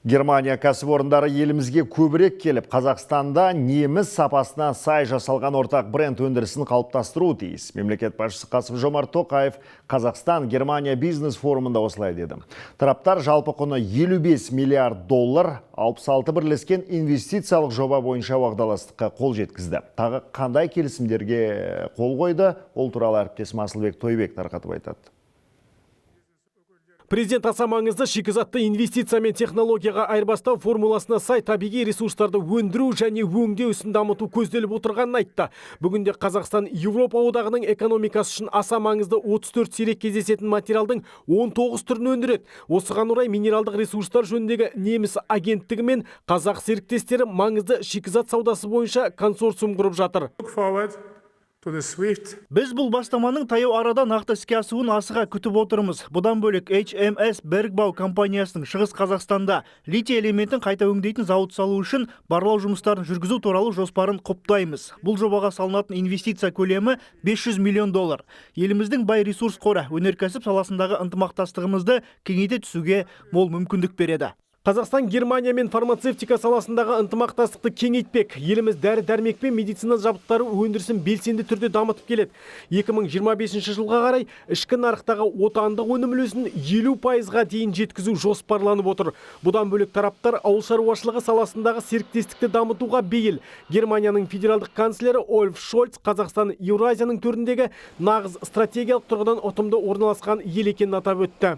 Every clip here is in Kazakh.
Германия кәсіпорындары елімізге көбірек келіп, Қазақстанда неміс сапасына сай жасалған ортақ бренд өндірісін қалыптастыру тиіс. Мемлекет басшысы Қасым-Жомарт Тоқаев Қазақстан-Германия бизнес форумында осылай деді. Тараптар жалпы құны 55 миллиард доллар, 66 бірлескен инвестициялық жоба бойынша уағдаластыққа қол жеткізді. Тағы қандай келісімдерге қол қойды, ол туралы әріптесім Асылбек Тойбек тарқатып айтады. Президент аса маңызды шикізатты инвестиция мен технологияға айырбастау формуласына сай табиғи ресурстарды өндіру және өңдеу ісін дамыту көзделіп отырғанын айтты. Бүгінде Қазақстан Еуропа одағының экономикасы үшін аса маңызды 34 сирек кездесетін материалдың 19 түрін өндіреді. Осыған орай минералдық ресурстар жөніндегі неміс агенттігі мен қазақ серіктестері маңызды шикізат саудасы бойынша консорциум құрып жатыр. Біз бұл бастаманың таяу арада нақты іске асуын асыға күтіп отырмыз. Бұдан бөлек HMS Bergbau компаниясының Шығыс Қазақстанда литий элементін қайта өңдейтін зауыт салу үшін барлау жұмыстарын жүргізу туралы жоспарын құптаймыз. Бұл жобаға салынатын инвестиция көлемі 500 миллион доллар. Еліміздің бай ресурс қоры өнеркәсіп саласындағы ынтымақтастығымызды кеңейте түсуге мол мүмкіндік береді. Қазақстан Германия мен фармацевтика саласындағы ынтымақтастықты кеңейтпек. Еліміз дәрі-дәрмек пен медицина жабдықтары өндірісін белсенді түрде дамытып келеді. 2025 жылға қарай ішкі нарықтағы отандық өнім үлесін 50%-ға дейін жеткізу жоспарланып отыр. Бұдан бөлек тараптар ауыл шаруашылығы саласындағы серіктестікті дамытуға бейіл. Германияның федералдық канцлері Ольф Шольц Қазақстан Еуразияның төріндегі нағыз стратегиялық тұрғыдан ұтымды орналасқан ел екенін атап өтті.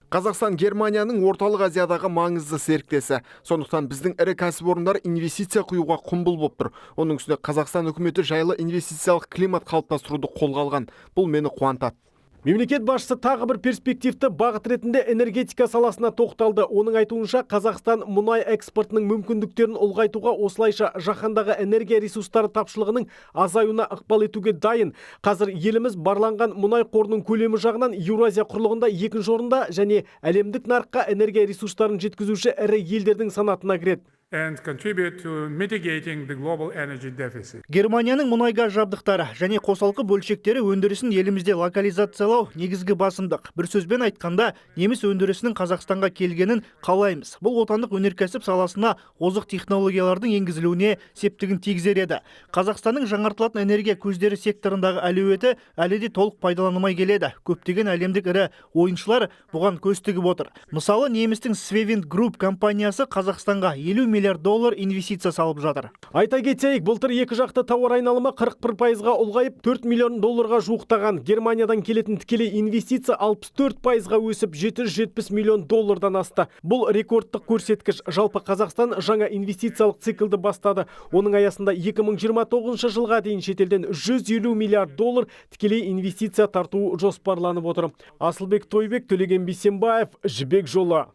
Қазақстан Германияның орталық Азиядағы маңызды серіктесі. Сондықтан біздің ірі кәсіпорындар инвестиция құюға құмбыл болып тұр. Оның үстіне Қазақстан үкіметі жайлы инвестициялық климат қалыптастыруды қолға алған. Бұл мені қуантады. Мемлекет басшысы тағы бір перспективті бағыт ретінде энергетика саласына тоқталды. Оның айтуынша Қазақстан мұнай экспортының мүмкіндіктерін ұлғайтуға, осылайша жаһандағы энергия ресурстары тапшылығының азаюына ықпал етуге дайын. Қазір еліміз барланған мұнай қорының көлемі жағынан Еуразия құрлығында 2-ші орында және әлемдік нарыққа энергия ресурстарын жеткізуші ірі елдердің санатына кіреді. Германияның мұнай-газ жабдықтары және қосалқы бөлшектері өндірісін елімізде локализациялау негізгі басымдық. Bir сөзбен айтқанда, неміс өндірісінің Қазақстанға келгенін қалаймыз. Бұл отандық өнеркәсіп саласына озық технологиялардың енгізілуіне септігін тигізер еді. Қазақстанның жаңартылатын энергия көздері секторындағы әлеуеті әлі де толық пайдаланылмай келеді. Көптеген әлемдік ірі ойыншылар бұған көз тігіп отыр. Мысалы, немістің Svevin Group компаниясы Қазақстанға 50 миллиард доллар инвестиция салып жатыр. Айта кетейік, былтыр екі жақты тауар айналымы 41%-ға ұлғайып 4 миллион долларға жуықтаған. Германиядан келетін тікелей инвестиция 64%-ға өсіп 770 миллион доллардан асты. Бұл рекордтық көрсеткіш. Жалпы Қазақстан жаңа инвестициялық циклды бастады. Оның аясында 2029 жылға дейін шетелден 150 миллиард доллар тікелей инвестиция тарту жоспарланып отыр. Асылбек Тойбек, Төлеген Бейсенбаев, Жібек жолы.